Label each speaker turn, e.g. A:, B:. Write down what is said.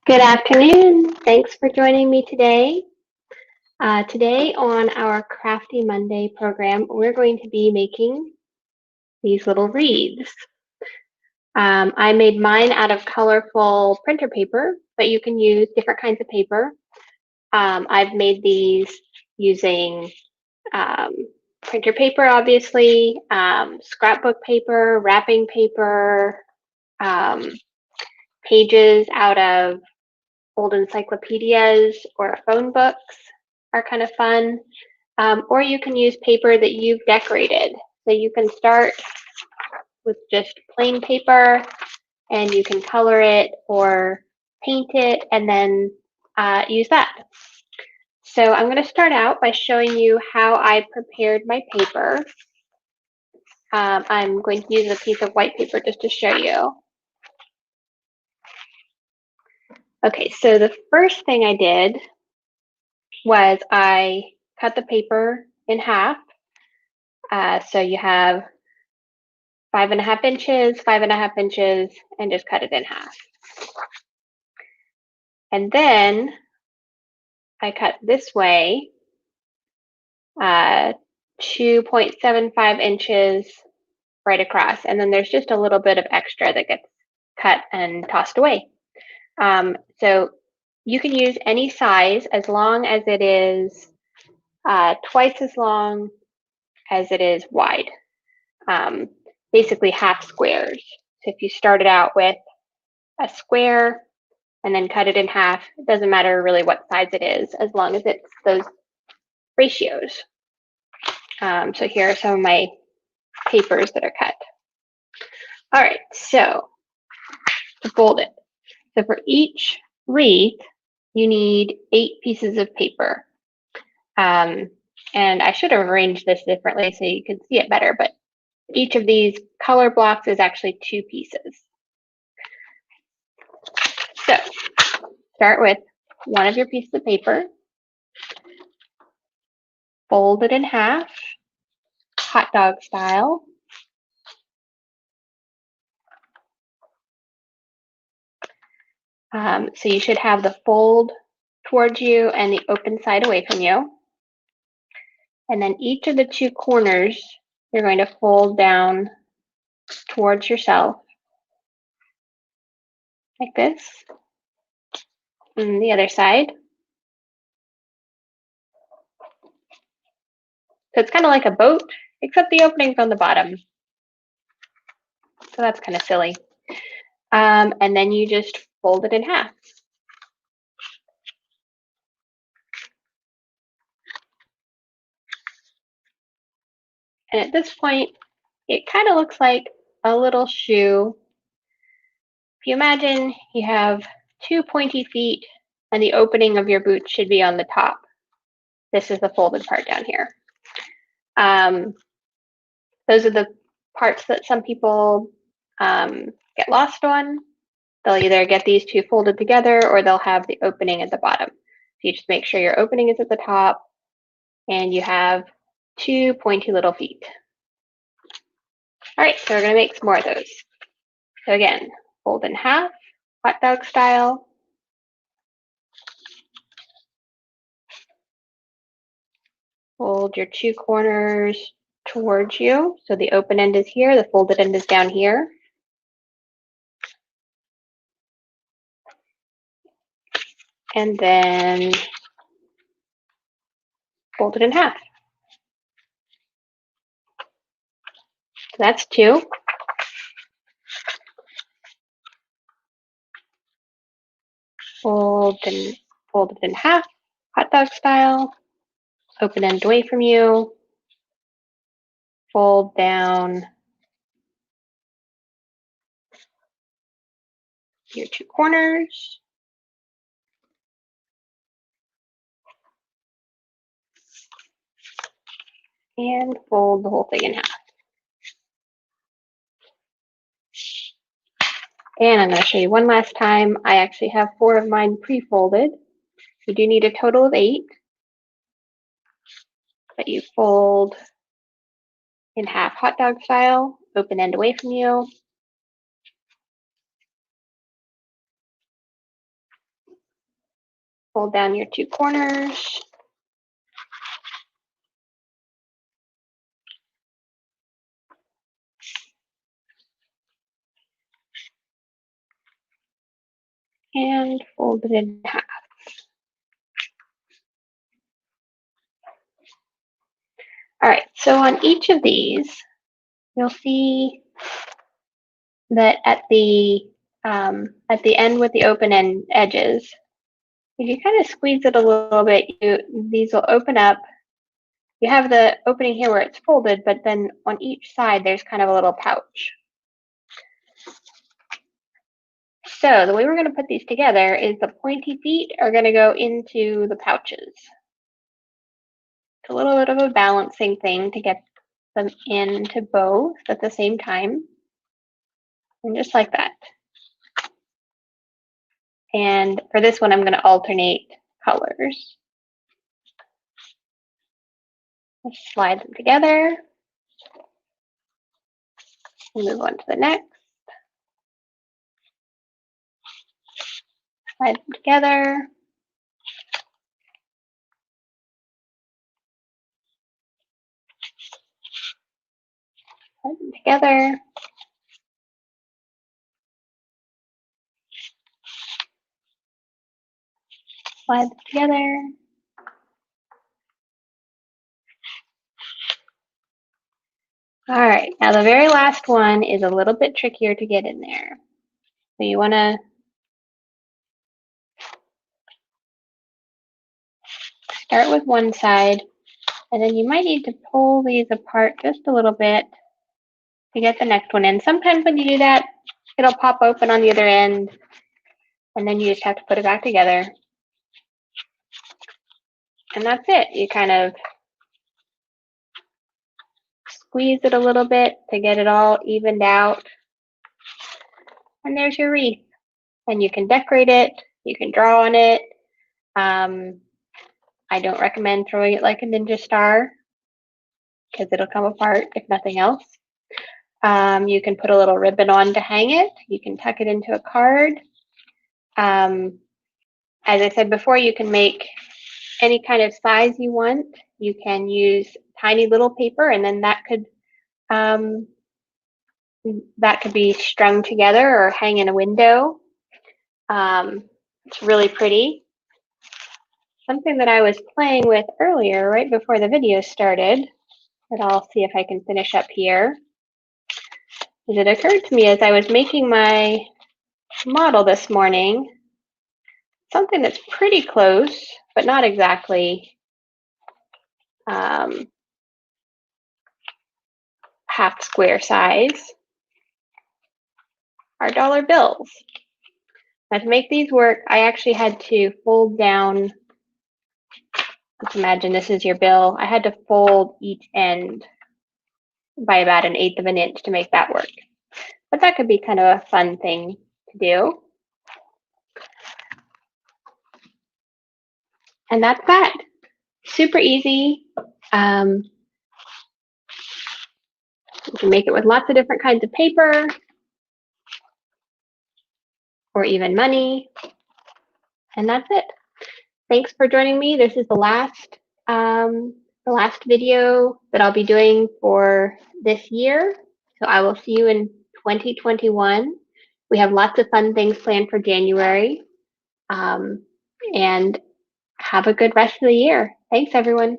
A: Good afternoon. Thanks for joining me today. Today on our Crafty Monday program, we're going to be making these little wreaths. I made mine out of colorful printer paper, but you can use different kinds of paper. I've made these using printer paper, obviously, scrapbook paper, wrapping paper, pages out of old encyclopedias or phone books are kind of fun. Or you can use paper that you've decorated. So you can start with just plain paper and you can color it or paint it and then use that. So I'm going to start out by showing you how I prepared my paper. I'm going to use a piece of white paper just to show you. Okay, so the first thing I did was I cut the paper in half. So you have 5.5 inches, 5.5 inches, and just cut it in half. And then I cut this way, 2.75 inches right across. And then there's just a little bit of extra that gets cut and tossed away. So you can use any size as long as it is twice as long as it is wide. Basically half squares. So if you started out with a square and then cut it in half, it doesn't matter really what size it is, as long as it's those ratios. So here are some of my papers that are cut. All right, so to fold it. So for each wreath, you need 8 pieces of paper. And I should have arranged this differently so you can see it better, but each of these color blocks is actually 2 pieces. So start with one of your pieces of paper, fold it in half, hot dog style. So you should have the fold towards you and the open side away from you. And then each of the 2 corners, you're going to fold down towards yourself, like this. And the other side. So it's kind of like a boat, except the opening's on the bottom. So that's kind of silly. And then you just fold it in half. And at this point, it kind of looks like a little shoe. If you imagine you have 2 pointy feet and the opening of your boot should be on the top. This is the folded part down here. Those are the parts that some people get lost on. They'll either get these 2 folded together or they'll have the opening at the bottom. So you just make sure your opening is at the top and you have 2 pointy little feet. All right, so we're going to make some more of those. So again, fold in half, hot dog style. Fold your 2 corners towards you. So the open end is here, the folded end is down here. And then fold it in half. So that's 2. Fold it in half, hot dog style. Open end away from you. Fold down your 2 corners. And fold the whole thing in half. And I'm going to show you one last time. I actually have 4 of mine pre-folded. You do need a total of 8. But you fold in half hot dog style, open end away from you. fold down your two corners. And fold it in half. All right, so on each of these, you'll see that at the end with the open end edges, if you kind of squeeze it a little bit, these will open up. You have the opening here where it's folded, but then on each side, there's kind of a little pouch. So the way we're going to put these together is the pointy feet are going to go into the pouches. It's a little bit of a balancing thing to get them into both at the same time. And just like that. And for this one, I'm going to alternate colors. Let's slide them together. Move on to the next. Slide them together. Slide them together. Slide them together. All right, now the very last one is a little bit trickier to get in there. So you want to start with one side, and then you might need to pull these apart just a little bit to get the next one in. Sometimes when you do that, it'll pop open on the other end, and then you just have to put it back together. And that's it. You kind of squeeze it a little bit to get it all evened out. And there's your wreath. And you can decorate it. You can draw on it. I don't recommend throwing it like a ninja star because it'll come apart if nothing else. You can put a little ribbon on to hang it. You can tuck it into a card. As I said before, you can make any kind of size you want. You can use tiny little paper, and then that could be strung together or hang in a window. It's really pretty. Something that I was playing with earlier, right before the video started, that I'll see if I can finish up here, is it occurred to me as I was making my model this morning, something that's pretty close, but not exactly half square size, are dollar bills. Now to make these work, I actually had to fold down, let's imagine this is your bill. I had to fold each end by about 1/8 of an inch to make that work. But that could be kind of a fun thing to do. And that's that. Super easy. You can make it with lots of different kinds of paper or even money. And that's it. Thanks for joining me. This is the last video that I'll be doing for this year. So I will see you in 2021. We have lots of fun things planned for January. And have a good rest of the year. Thanks, everyone.